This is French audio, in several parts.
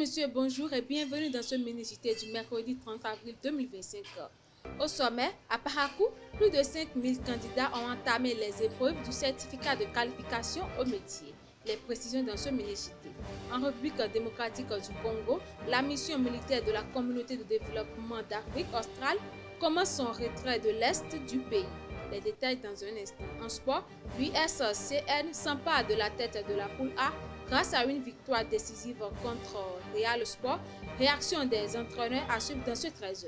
messieurs, bonjour et bienvenue dans ce mini-JT du mercredi 30 avril 2025. Au sommet, à Parakou, plus de 5000 candidats ont entamé les épreuves du certificat de qualification au métier. Les précisions dans ce mini-JT. En République démocratique du Congo, la mission militaire de la communauté de développement d'Afrique australe commence son retrait de l'Est du pays. Les détails dans un instant. En sport, l'USCN s'empare de la tête de la poule A grâce à une victoire décisive contre Real Sport. Réaction des entraîneurs à suivre dans ce 13h.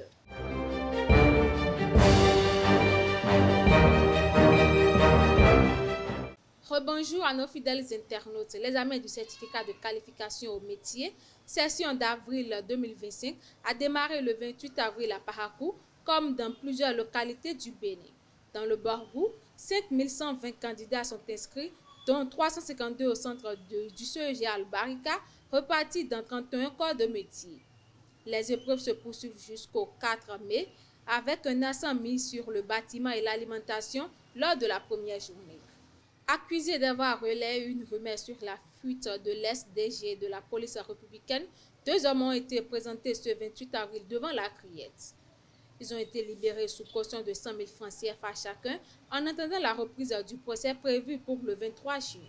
Rebonjour à nos fidèles internautes. L'examen du certificat de qualification au métier, session d'avril 2025, a démarré le 28 avril à Parakou, comme dans plusieurs localités du Bénin. Dans le Borgou, 5120 candidats sont inscrits, dont 352 au centre du CEG Al-Barika, repartis dans 31 corps de métier. Les épreuves se poursuivent jusqu'au 4 mai, avec un accent mis sur le bâtiment et l'alimentation lors de la première journée. Accusés d'avoir relayé une rumeur sur la fuite de l'SDG de la police républicaine, 2 hommes ont été présentés ce 28 avril devant la criette. Ils ont été libérés sous caution de 100 000 francs CFA chacun en attendant la reprise du procès prévu pour le 23 juillet.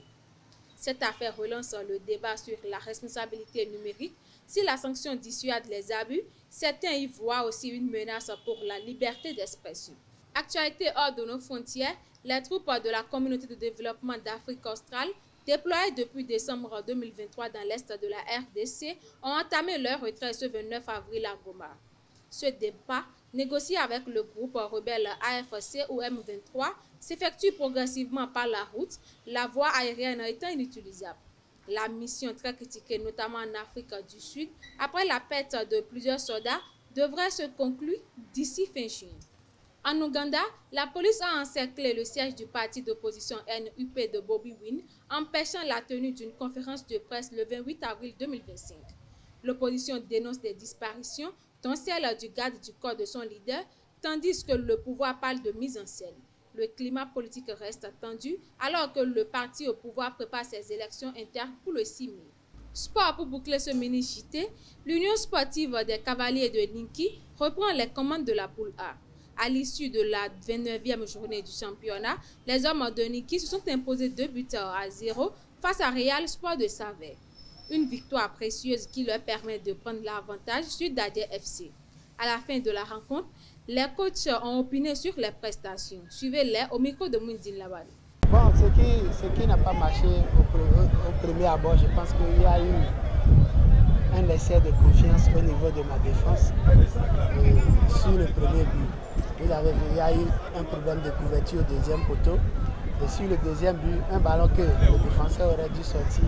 Cette affaire relance le débat sur la responsabilité numérique. Si la sanction dissuade les abus, certains y voient aussi une menace pour la liberté d'expression. Actualité hors de nos frontières, les troupes de la communauté de développement d'Afrique australe, déployées depuis décembre 2023 dans l'est de la RDC, ont entamé leur retrait ce 29 avril à Goma. Ce départ, négocié avec le groupe rebelle AFC ou M23, s'effectue progressivement par la route, la voie aérienne étant inutilisable. La mission très critiquée, notamment en Afrique du Sud, après la perte de plusieurs soldats, devrait se conclure d'ici fin juin. En Ouganda, la police a encerclé le siège du parti d'opposition NUP de Bobi Wine, empêchant la tenue d'une conférence de presse le 28 avril 2025. L'opposition dénonce des disparitions, dont celle du garde du corps de son leader, tandis que le pouvoir parle de mise en scène. Le climat politique reste tendu alors que le parti au pouvoir prépare ses élections internes pour le 6 mai. Sport pour boucler ce mini-JT, l'Union sportive des Cavaliers de Ninki reprend les commandes de la poule A. À l'issue de la 29e journée du championnat, les hommes de Ninki se sont imposés 2-0 face à Real Sport de Saverne. Une victoire précieuse qui leur permet de prendre l'avantage sur Dadier FC. À la fin de la rencontre, les coachs ont opiné sur les prestations. Suivez-les au micro de Moundine Labane. Bon, ce qui n'a pas marché au premier abord, je pense qu'il y a eu un excès de confiance au niveau de ma défense. Et sur le premier but, il y a eu un problème de couverture au deuxième poteau. Et sur le deuxième but, un ballon que le défenseur aurait dû sortir.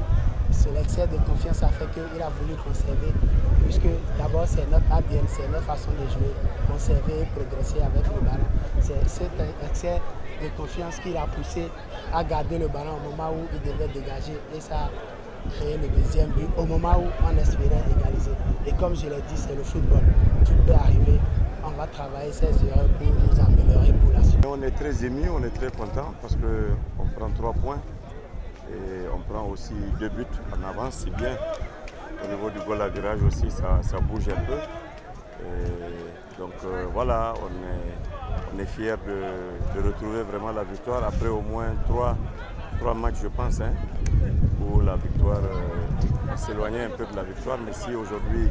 C'est l'excès de confiance a fait qu'il a voulu conserver, puisque d'abord c'est notre ADN, c'est notre façon de jouer, conserver et progresser avec le ballon. C'est cet excès de confiance qui l'a poussé à garder le ballon au moment où il devait dégager, et ça a créé le deuxième but au moment où on espérait égaliser. Et comme je l'ai dit, c'est le football, tout peut arriver. On va travailler ces erreurs pour nous améliorer pour la suite. On est très émus, on est très content parce qu'on prend 3 points. Et on prend aussi 2 buts en avance, c'est bien. Au niveau du goal à virage aussi, ça bouge un peu. Et donc voilà, on est fiers de retrouver vraiment la victoire après au moins 3 matchs, je pense, hein, où la victoire s'éloignait un peu de la victoire. Mais si aujourd'hui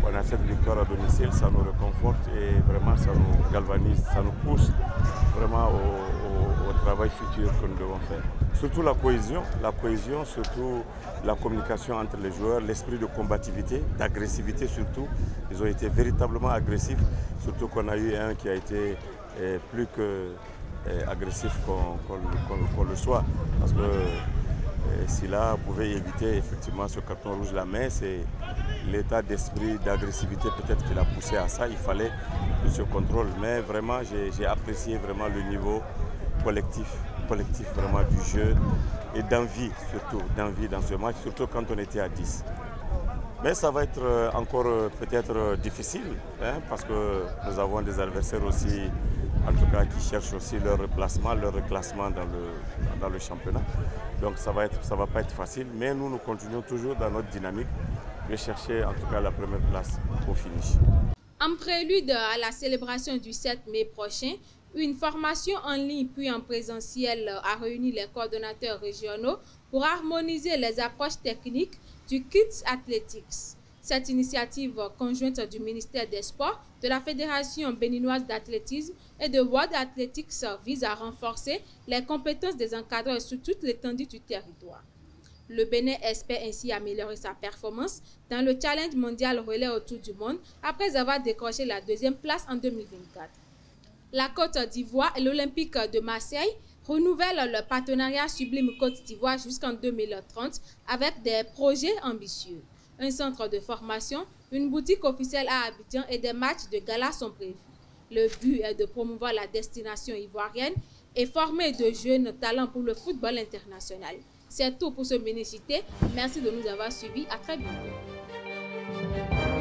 on a cette victoire à domicile, ça nous réconforte et vraiment ça nous galvanise, ça nous pousse vraiment au travail futur que nous devons faire. Surtout la cohésion, surtout la communication entre les joueurs, l'esprit de combativité, d'agressivité surtout. Ils ont été véritablement agressifs, surtout qu'on a eu un qui a été plus que agressif qu'on le soit. Parce que Silla pouvait éviter effectivement ce carton rouge là, mais c'est l'état d'esprit d'agressivité peut-être qui l'a poussé à ça. Il fallait plus ce contrôle, mais vraiment j'ai apprécié vraiment le niveau collectif vraiment du jeu et d'envie surtout, d'envie dans ce match, surtout quand on était à 10. Mais ça va être encore peut-être difficile, hein, parce que nous avons des adversaires aussi, en tout cas qui cherchent aussi leur reclassement dans le championnat. Donc ça va pas être facile, mais nous continuons toujours dans notre dynamique de chercher en tout cas la première place au finish. En prélude à la célébration du 7 mai prochain, une formation en ligne puis en présentiel a réuni les coordonnateurs régionaux pour harmoniser les approches techniques du Kids Athletics. Cette initiative conjointe du ministère des Sports, de la Fédération béninoise d'athlétisme et de World Athletics vise à renforcer les compétences des encadreurs sur toute l'étendue du territoire. Le Bénin espère ainsi améliorer sa performance dans le challenge mondial relais autour du monde après avoir décroché la 2e place en 2024. La Côte d'Ivoire et l'Olympique de Marseille renouvellent leur partenariat Sublime Côte d'Ivoire jusqu'en 2030 avec des projets ambitieux. Un centre de formation, une boutique officielle à Abidjan et des matchs de gala sont prévus. Le but est de promouvoir la destination ivoirienne et former de jeunes talents pour le football international. C'est tout pour ce mini-JT. Merci de nous avoir suivis. À très bientôt.